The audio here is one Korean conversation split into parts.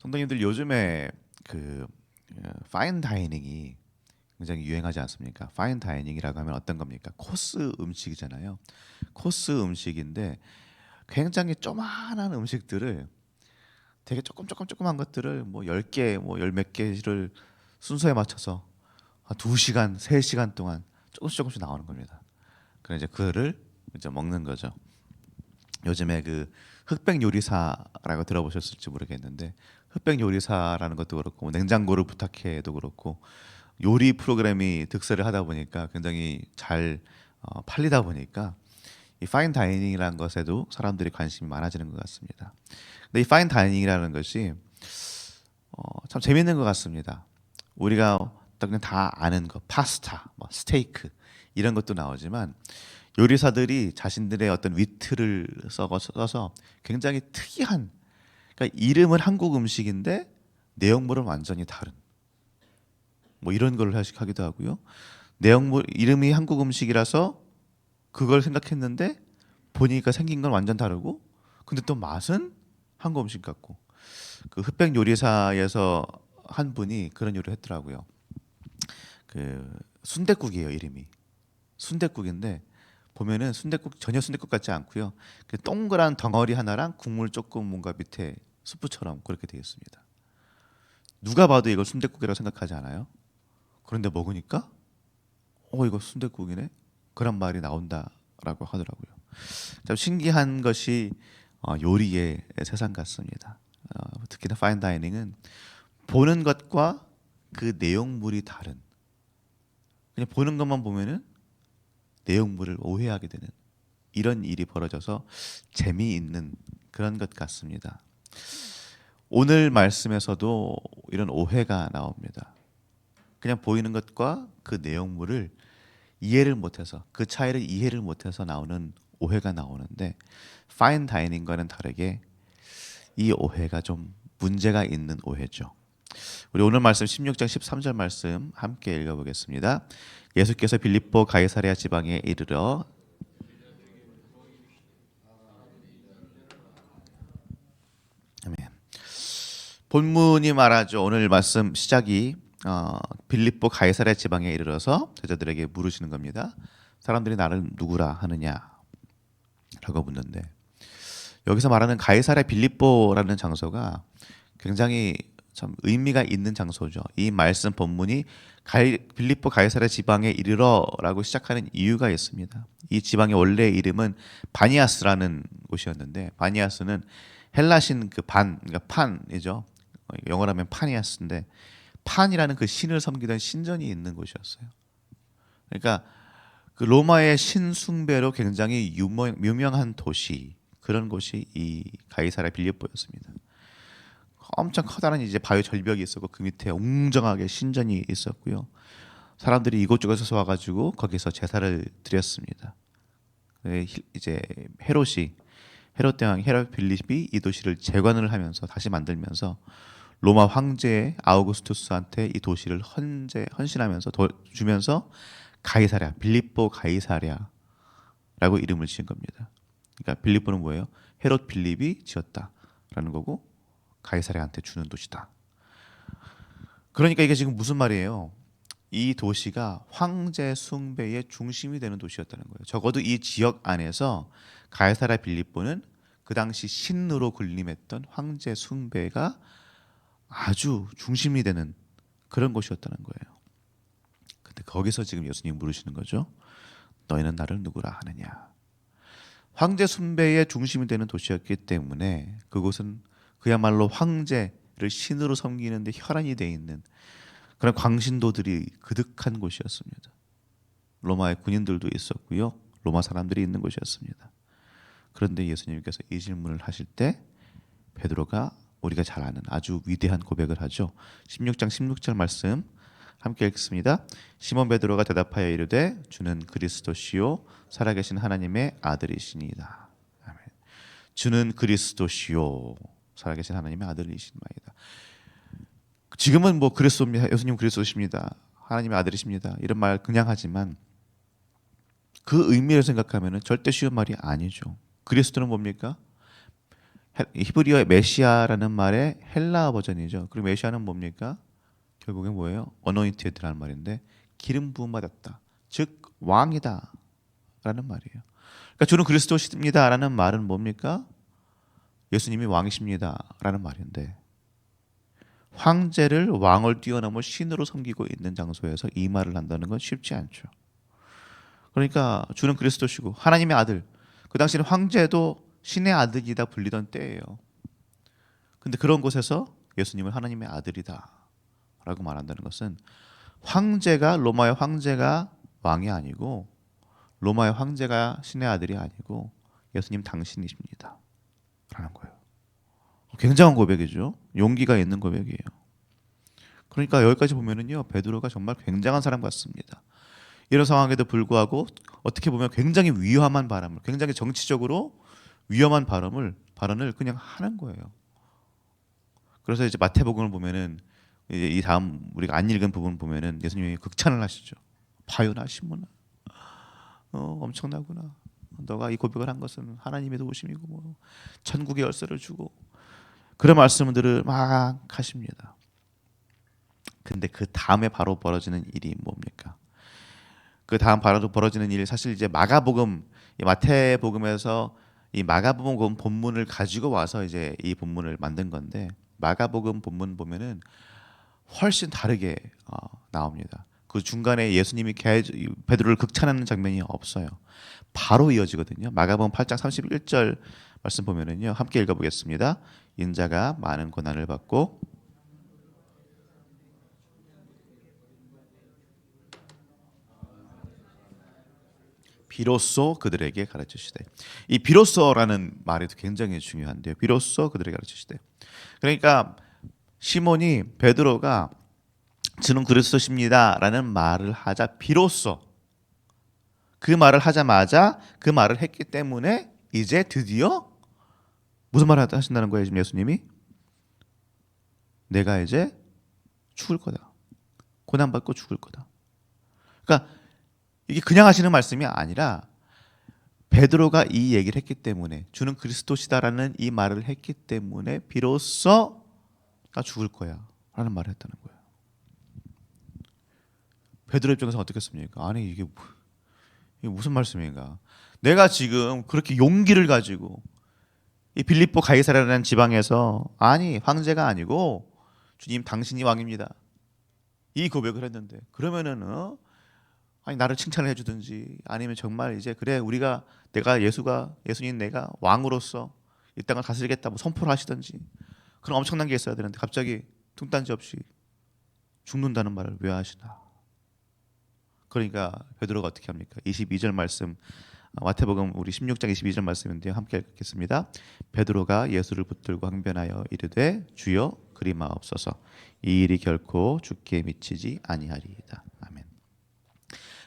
성도님들 요즘에 그 파인 다이닝이 굉장히 유행하지 않습니까? 파인 다이닝이라고 하면 어떤 겁니까? 코스 음식이잖아요. 코스 음식인데 굉장히 조그만한 음식들을 되게 조그만 것들을 뭐 10개, 뭐 열 몇 개를 순서에 맞춰서 한 2시간, 3시간 동안 조금씩 나오는 겁니다. 그래 이제 그거를 이제 먹는 거죠. 요즘에 그 흑백 요리사라고 들어보셨을지 모르겠는데 흑백 요리사라는 것도 그렇고 뭐 냉장고를 부탁해도 그렇고 요리 프로그램이 득세를 하다 보니까 굉장히 잘 팔리다 보니까 이 파인 다이닝이라는 것에도 사람들이 관심이 많아지는 것 같습니다. 근데 이 파인 다이닝이라는 것이 참 재밌는 것 같습니다. 우리가 그냥 다 아는 거, 파스타, 뭐 스테이크 이런 것도 나오지만 요리사들이 자신들의 어떤 위트를 써서 굉장히 특이한, 그러니까 이름은 한국 음식인데 내용물은 완전히 다른 뭐 이런 걸 하기도 하고요. 내용물 이름이 한국 음식이라서 그걸 생각했는데 보니까 생긴 건 완전 다르고 근데 또 맛은 한국 음식 같고 그 흑백 요리사에서 한 분이 그런 요리를 했더라고요. 그 순댓국이에요 이름이. 순댓국인데 보면은 순댓국 전혀 순댓국 같지 않고요. 그 동그란 덩어리 하나랑 국물 조금 뭔가 밑에 수프처럼 그렇게 되어 있습니다. 누가 봐도 이걸 순댓국이라고 생각하지 않아요? 그런데 먹으니까 이거 순댓국이네. 그런 말이 나온다라고 하더라고요. 참 신기한 것이 요리의 세상 같습니다. 특히나 파인 다이닝은 보는 것과 그 내용물이 다른. 그냥 보는 것만 보면은 내용물을 오해하게 되는 이런 일이 벌어져서 재미있는 그런 것 같습니다. 오늘 말씀에서도 이런 오해가 나옵니다. 그냥 보이는 것과 그 내용물을 이해를 못해서 그 차이를 이해를 못해서 나오는 오해가 나오는데 파인 다이닝과는 다르게 이 오해가 좀 문제가 있는 오해죠. 우리 오늘 말씀 16장 13절 말씀 함께 읽어보겠습니다. 예수께서 빌립보 가이사랴 지방에 이르러 아멘. 본문이 말하죠. 오늘 말씀 시작이 빌립보 가이사랴 지방에 이르러서 제자들에게 물으시는 겁니다. 사람들이 나를 누구라 하느냐라고 묻는데 여기서 말하는 가이사랴 빌립보라는 장소가 굉장히 참 의미가 있는 장소죠. 이 말씀 본문이 빌립보 가이사랴 지방에 이르러라고 시작하는 이유가 있습니다. 이 지방의 원래 이름은 바니아스라는 곳이었는데 바니아스는 헬라신 그 그러니까 판이죠. 영어로 하면 파니아스인데 판이라는 그 신을 섬기던 신전이 있는 곳이었어요. 그러니까 그 로마의 신 숭배로 굉장히 유명한 도시 그런 곳이 이 가이사랴 빌립보였습니다. 엄청 커다란 이제 바위 절벽이 있었고 그 밑에 웅장하게 신전이 있었고요. 사람들이 이곳저곳에서 와가지고 거기서 제사를 드렸습니다. 이제 헤롯 대왕 헤롯 빌립이 이 도시를 재건을 하면서 다시 만들면서 로마 황제 아우구스투스한테 이 도시를 헌신하면서 주면서 가이사랴 빌립보 가이사랴라고 이름을 지은 겁니다. 그러니까 빌립보는 뭐예요? 헤롯 빌립이 지었다라는 거고 가이사랴한테 주는 도시다. 그러니까 이게 지금 무슨 말이에요? 이 도시가 황제 숭배의 중심이 되는 도시였다는 거예요. 적어도 이 지역 안에서 가이사랴 빌립보는 그 당시 신으로 군림했던 황제 숭배가 아주 중심이 되는 그런 곳이었다는 거예요. 근데 거기서 지금 예수님 물으시는 거죠. 너희는 나를 누구라 하느냐? 황제 숭배의 중심이 되는 도시였기 때문에 그곳은 그야말로 황제를 신으로 섬기는데 혈안이 돼 있는 그런 광신도들이 그득한 곳이었습니다. 로마의 군인들도 있었고요. 로마 사람들이 있는 곳이었습니다. 그런데 예수님께서 이 질문을 하실 때 베드로가 우리가 잘 아는 아주 위대한 고백을 하죠. 16장 16절 말씀 함께 읽습니다. 시몬 베드로가 대답하여 이르되 주는 그리스도시요 살아계신 하나님의 아들이시니이다. 아멘. 주는 그리스도시요 살아계신 하나님의 아들이시니이다. 지금은 뭐 그리스도입니다. 예수님 그리스도십니다. 하나님의 아들이십니다. 이런 말 그냥 하지만 그 의미를 생각하면 절대 쉬운 말이 아니죠. 그리스도는 뭡니까? 히브리어의 메시아라는 말의 헬라어 버전이죠. 그리고 메시아는 뭡니까? 결국엔 뭐예요? 어노인티드라는 말인데 기름 부음 받았다. 즉 왕이다라는 말이에요. 그러니까 주는 그리스도십니다라는 말은 뭡니까? 예수님이 왕이십니다라는 말인데 황제를 왕을 뛰어넘을 신으로 섬기고 있는 장소에서 이 말을 한다는 건 쉽지 않죠. 그러니까 주는 그리스도시고 하나님의 아들. 그 당시에는 황제도 신의 아들이다 불리던 때예요. 근데 그런 곳에서 예수님을 하나님의 아들이다라고 말한다는 것은 황제가 로마의 황제가 왕이 아니고 로마의 황제가 신의 아들이 아니고 예수님 당신이십니다. 라는 거예요. 굉장한 고백이죠. 용기가 있는 고백이에요. 그러니까 여기까지 보면은요 베드로가 정말 굉장한 사람 같습니다. 이런 상황에도 불구하고 어떻게 보면 굉장히 위험한 발언을, 굉장히 정치적으로 위험한 발언을 그냥 하는 거예요. 그래서 이제 마태복음을 보면은 이제 이 다음 우리가 안 읽은 부분 보면은 예수님이 극찬을 하시죠. 바요나 시몬아, 엄청나구나. 너가 이 고백을 한 것은 하나님의 도우심이고 뭐 천국의 열쇠를 주고 그런 말씀들을 막 하십니다. 근데 그 다음에 바로 벌어지는 일이 뭡니까? 그 다음 바로 벌어지는 일이 사실 이제 마가복음, 이 마태복음에서 이 마가복음 본문을 가지고 와서 이제 이 본문을 만든 건데 마가복음 본문 보면은 훨씬 다르게 나옵니다. 그 중간에 예수님이 베드로를 극찬하는 장면이 없어요. 바로 이어지거든요. 마가복음 8장 31절 말씀 보면은요. 함께 읽어보겠습니다. 인자가 많은 고난을 받고 비로소 그들에게 가르치시되 이 비로소라는 말이 굉장히 중요한데요. 비로소 그들에게 가르치시되 그러니까 시몬이 베드로가 주는 그리스도십니다라는 말을 하자 비로소 그 말을 하자마자 그 말을 했기 때문에 이제 드디어 무슨 말을 하신다는 거예요? 지금 예수님이 내가 이제 죽을 거다. 고난받고 죽을 거다. 그러니까 이게 그냥 하시는 말씀이 아니라 베드로가 이 얘기를 했기 때문에 주는 그리스도시다라는 이 말을 했기 때문에 비로소 나 죽을 거야 라는 말을 했다는 거예요. 베드로 입장에서 어떻겠습니까? 아니 이게 무슨 말씀인가? 내가 지금 그렇게 용기를 가지고 이 빌립보 가이사라라는 지방에서 아니 황제가 아니고 주님 당신이 왕입니다. 이 고백을 했는데 그러면은 아니 나를 칭찬을 해주든지 아니면 정말 이제 그래 우리가 내가 예수님 내가 왕으로서 이 땅을 다스리겠다 뭐 선포를 하시든지 그런 엄청난 게 있어야 되는데 갑자기 뚱딴지 없이 죽는다는 말을 왜 하시나? 그러니까 베드로가 어떻게 합니까? 22절 말씀 마태복음 우리 16장 22절 말씀인데요. 함께 읽겠습니다. 베드로가 예수를 붙들고 항변하여 이르되 주여 그리 마옵소서 이 일이 결코 죽게 미치지 아니하리이다. 아멘.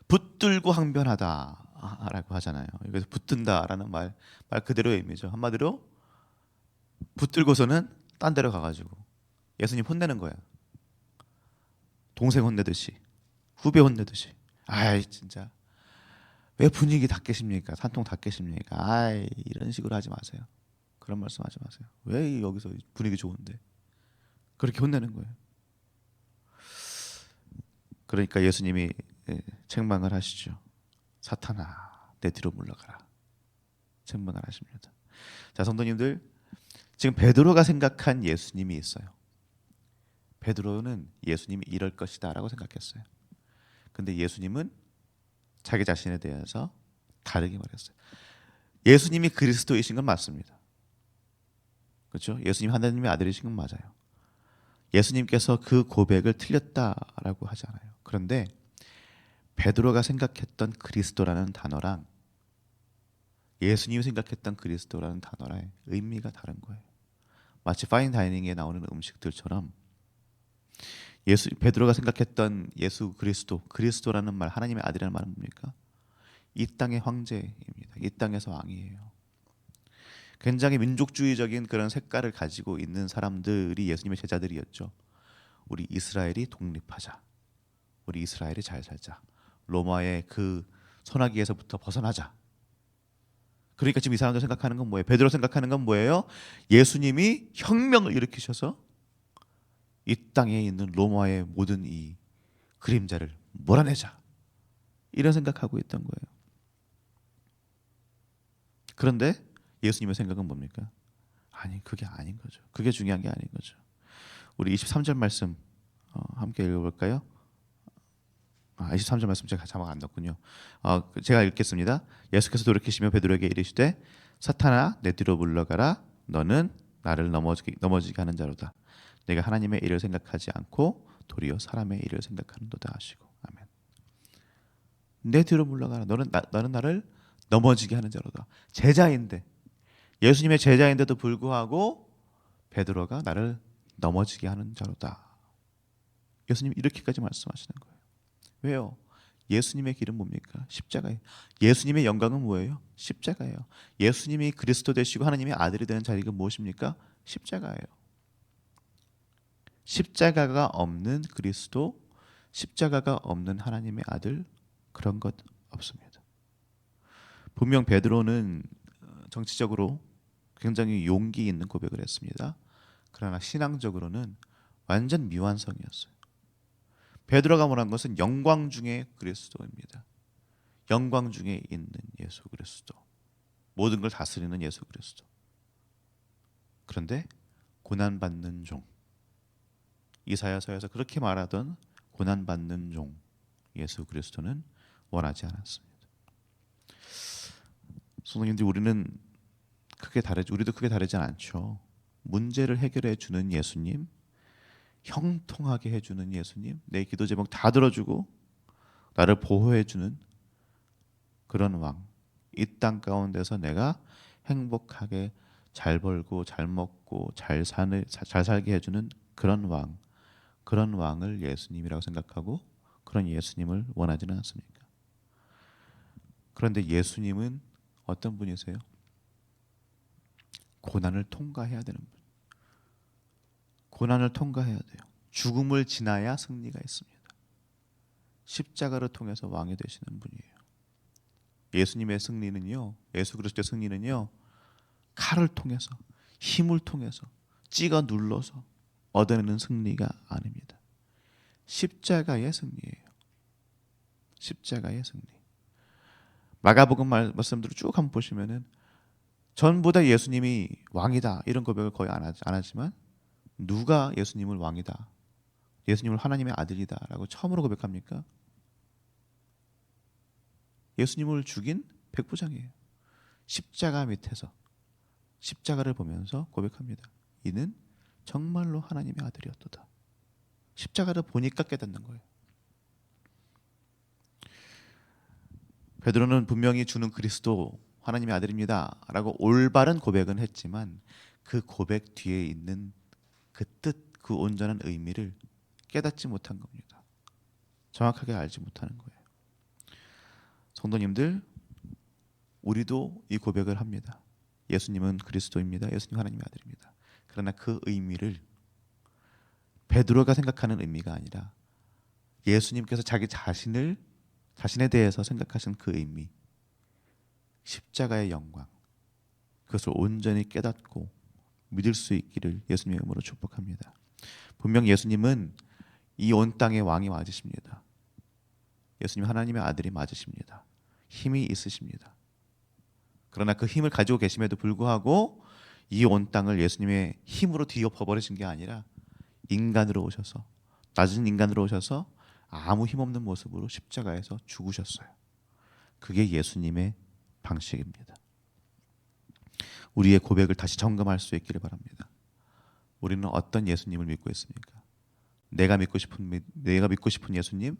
붙들고 항변하다라고 하잖아요. 여기서 붙든다라는 말 그대로의 의미죠. 한마디로 붙들고서는 딴 데로 가가지고 예수님 혼내는 거야. 동생 혼내듯이 후배 혼내듯이. 아이 진짜 왜 분위기 다 깨십니까? 산통 다 깨십니까? 아이 이런 식으로 하지 마세요. 그런 말씀하지 마세요. 왜 여기서 분위기 좋은데 그렇게 혼내는 거예요. 그러니까 예수님이 책망을 하시죠. 사탄아 내 뒤로 물러가라. 책망을 하십니다. 자 성도님들 지금 베드로가 생각한 예수님이 있어요. 베드로는 예수님이 이럴 것이다 라고 생각했어요. 근데 예수님은 자기 자신에 대해서 다르게 말했어요. 예수님이 그리스도이신 건 맞습니다. 그렇죠? 예수님 하나님의 아들이신 건 맞아요. 예수님께서 그 고백을 틀렸다라고 하잖아요. 그런데 베드로가 생각했던 그리스도라는 단어랑 예수님이 생각했던 그리스도라는 단어랑 의미가 다른 거예요. 마치 파인 다이닝에 나오는 음식들처럼 베드로가 생각했던 예수 그리스도라는 말, 하나님의 아들이라는 말은 뭡니까? 이 땅의 황제입니다. 이 땅에서 왕이에요. 굉장히 민족주의적인 그런 색깔을 가지고 있는 사람들이 예수님의 제자들이었죠. 우리 이스라엘이 독립하자. 우리 이스라엘이 잘 살자. 로마의 그 손아귀에서부터 벗어나자. 그러니까 지금 이 사람들 생각하는 건 뭐예요? 베드로 생각하는 건 뭐예요? 예수님이 혁명을 일으키셔서 이 땅에 있는 로마의 모든 이 그림자를 몰아내자, 이런 생각하고 있던 거예요. 그런데 예수님의 생각은 뭡니까? 아니, 그게 아닌 거죠. 그게 중요한 게 아닌 거죠. 우리 23절 말씀 함께 읽어볼까요? 23절 말씀 제가 자막 안 넣었군요. 제가 읽겠습니다. 예수께서 돌이키시며 베드로에게 이르시되 사탄아 내 뒤로 물러가라. 너는 나를 넘어지게 하는 자로다. 내가 하나님의 일을 생각하지 않고 도리어 사람의 일을 생각하는도다 하시고. 아멘. 내 뒤로 물러가라. 너는 나를 넘어지게 하는 자로다. 제자인데, 예수님의 제자인데도 불구하고 베드로가 나를 넘어지게 하는 자로다. 예수님 이렇게까지 말씀하시는 거예요. 왜요? 예수님의 길은 뭡니까? 십자가예요. 예수님의 영광은 뭐예요? 십자가예요. 예수님이 그리스도 되시고 하나님의 아들이 되는 자리가 무엇입니까? 십자가예요. 십자가가 없는 그리스도, 십자가가 없는 하나님의 아들, 그런 것 없습니다. 분명 베드로는 정치적으로 굉장히 용기 있는 고백을 했습니다. 그러나 신앙적으로는 완전 미완성이었어요. 베드로가 말한 것은 영광 중의 그리스도입니다. 영광 중에 있는 예수 그리스도, 모든 걸 다스리는 예수 그리스도. 그런데 고난받는 종, 이사야서에서 그렇게 말하던 고난받는 종 예수 그리스도는 원하지 않았습니다. 성도님들, 우리도 크게 다르지 않죠. 문제를 해결해 주는 예수님, 형통하게 해주는 예수님, 내 기도 제목 다 들어주고 나를 보호해 주는 그런 왕, 이 땅 가운데서 내가 행복하게 잘 벌고 잘 먹고 잘 살게 해주는 그런 왕, 그런 왕을 예수님이라고 생각하고 그런 예수님을 원하지는 않습니까? 그런데 예수님은 어떤 분이세요? 고난을 통과해야 되는 분. 고난을 통과해야 돼요. 죽음을 지나야 승리가 있습니다. 십자가를 통해서 왕이 되시는 분이에요. 예수님의 승리는요, 예수 그리스도의 승리는요, 칼을 통해서, 힘을 통해서, 찍어 눌러서 얻어내는 승리가 아닙니다. 십자가의 승리예요. 십자가의 승리. 마가복음 말씀들을 쭉 한번 보시면은 전부 다 예수님이 왕이다 이런 고백을 거의 안 하지만, 누가 예수님을 왕이다, 예수님을 하나님의 아들이다라고 처음으로 고백합니까? 예수님을 죽인 백부장이에요. 십자가 밑에서 십자가를 보면서 고백합니다. 이는 정말로 하나님의 아들이었도다. 십자가를 보니까 깨닫는 거예요. 베드로는 분명히 주는 그리스도 하나님의 아들입니다 라고 올바른 고백은 했지만 그 고백 뒤에 있는 그 뜻, 그 온전한 의미를 깨닫지 못한 겁니다. 정확하게 알지 못하는 거예요. 성도님들, 우리도 이 고백을 합니다. 예수님은 그리스도입니다. 예수님 하나님의 아들입니다. 그러나 그 의미를 베드로가 생각하는 의미가 아니라 예수님께서 자신에 대해서 생각하신 그 의미, 십자가의 영광, 그것을 온전히 깨닫고 믿을 수 있기를 예수님의 이름으로 축복합니다. 분명 예수님은 이 온 땅의 왕이 맞으십니다. 예수님 하나님의 아들이 맞으십니다. 힘이 있으십니다. 그러나 그 힘을 가지고 계심에도 불구하고 이 온 땅을 예수님의 힘으로 뒤엎어버리신 게 아니라 인간으로 오셔서, 낮은 인간으로 오셔서 아무 힘없는 모습으로 십자가에서 죽으셨어요. 그게 예수님의 방식입니다. 우리의 고백을 다시 점검할 수 있기를 바랍니다. 우리는 어떤 예수님을 믿고 있습니까? 내가 믿고 싶은 예수님,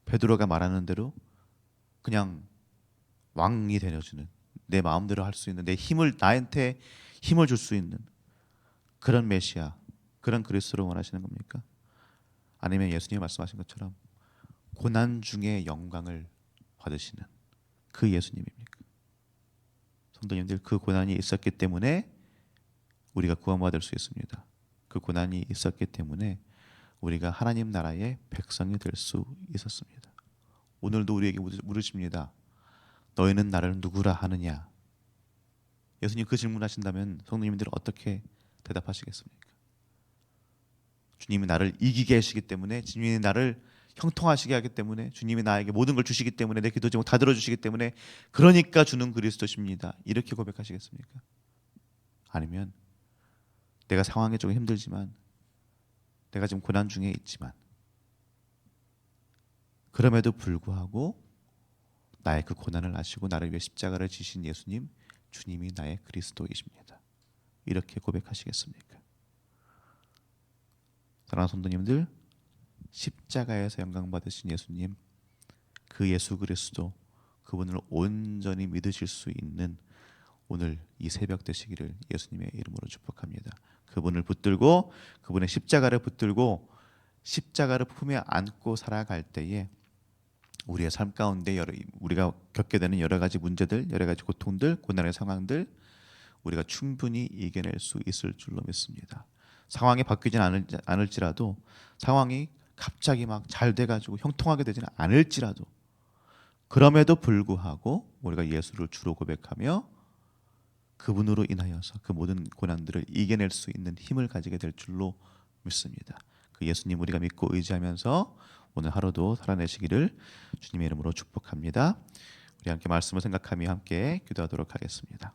베드로가 말하는 대로 그냥 왕이 되어주는, 내 마음대로 할 수 있는, 나한테 힘을 줄 수 있는 그런 메시아, 그런 그리스도를 원하시는 겁니까? 아니면 예수님이 말씀하신 것처럼 고난 중에 영광을 받으시는 그 예수님입니까? 성도님들, 그 고난이 있었기 때문에 우리가 구원받을 수 있습니다. 그 고난이 있었기 때문에 우리가 하나님 나라의 백성이 될 수 있었습니다. 오늘도 우리에게 물으십니다. 너희는 나를 누구라 하느냐? 예수님 그 질문하신다면 성도님들 어떻게 대답하시겠습니까? 주님이 나를 이기게 하시기 때문에, 주님이 나를 형통하시게 하기 때문에, 주님이 나에게 모든 걸 주시기 때문에, 내 기도 제목 다 들어주시기 때문에, 그러니까 주는 그리스도십니다, 이렇게 고백하시겠습니까? 아니면 내가 상황이 조금 힘들지만, 내가 지금 고난 중에 있지만, 그럼에도 불구하고 나의 그 고난을 아시고 나를 위해 십자가를 지신 예수님, 주님이 나의 그리스도이십니다, 이렇게 고백하시겠습니까? 사랑하는 성도님들, 십자가에서 영광 받으신 예수님, 그 예수 그리스도, 그분을 온전히 믿으실 수 있는 오늘 이 새벽 되시기를 예수님의 이름으로 축복합니다. 그분을 붙들고, 그분의 십자가를 붙들고 십자가를 품에 안고 살아갈 때에 우리의 삶 가운데 우리가 겪게 되는 여러 가지 문제들, 여러 가지 고통들, 고난의 상황들 우리가 충분히 이겨낼 수 있을 줄로 믿습니다. 상황이 바뀌진 않을지라도, 상황이 갑자기 막 잘 돼가지고 형통하게 되지는 않을지라도, 그럼에도 불구하고 우리가 예수를 주로 고백하며 그분으로 인하여서 그 모든 고난들을 이겨낼 수 있는 힘을 가지게 될 줄로 믿습니다. 그 예수님 우리가 믿고 의지하면서 오늘 하루도 살아내시기를 주님의 이름으로 축복합니다. 우리 함께 말씀을 생각하며 함께 기도하도록 하겠습니다.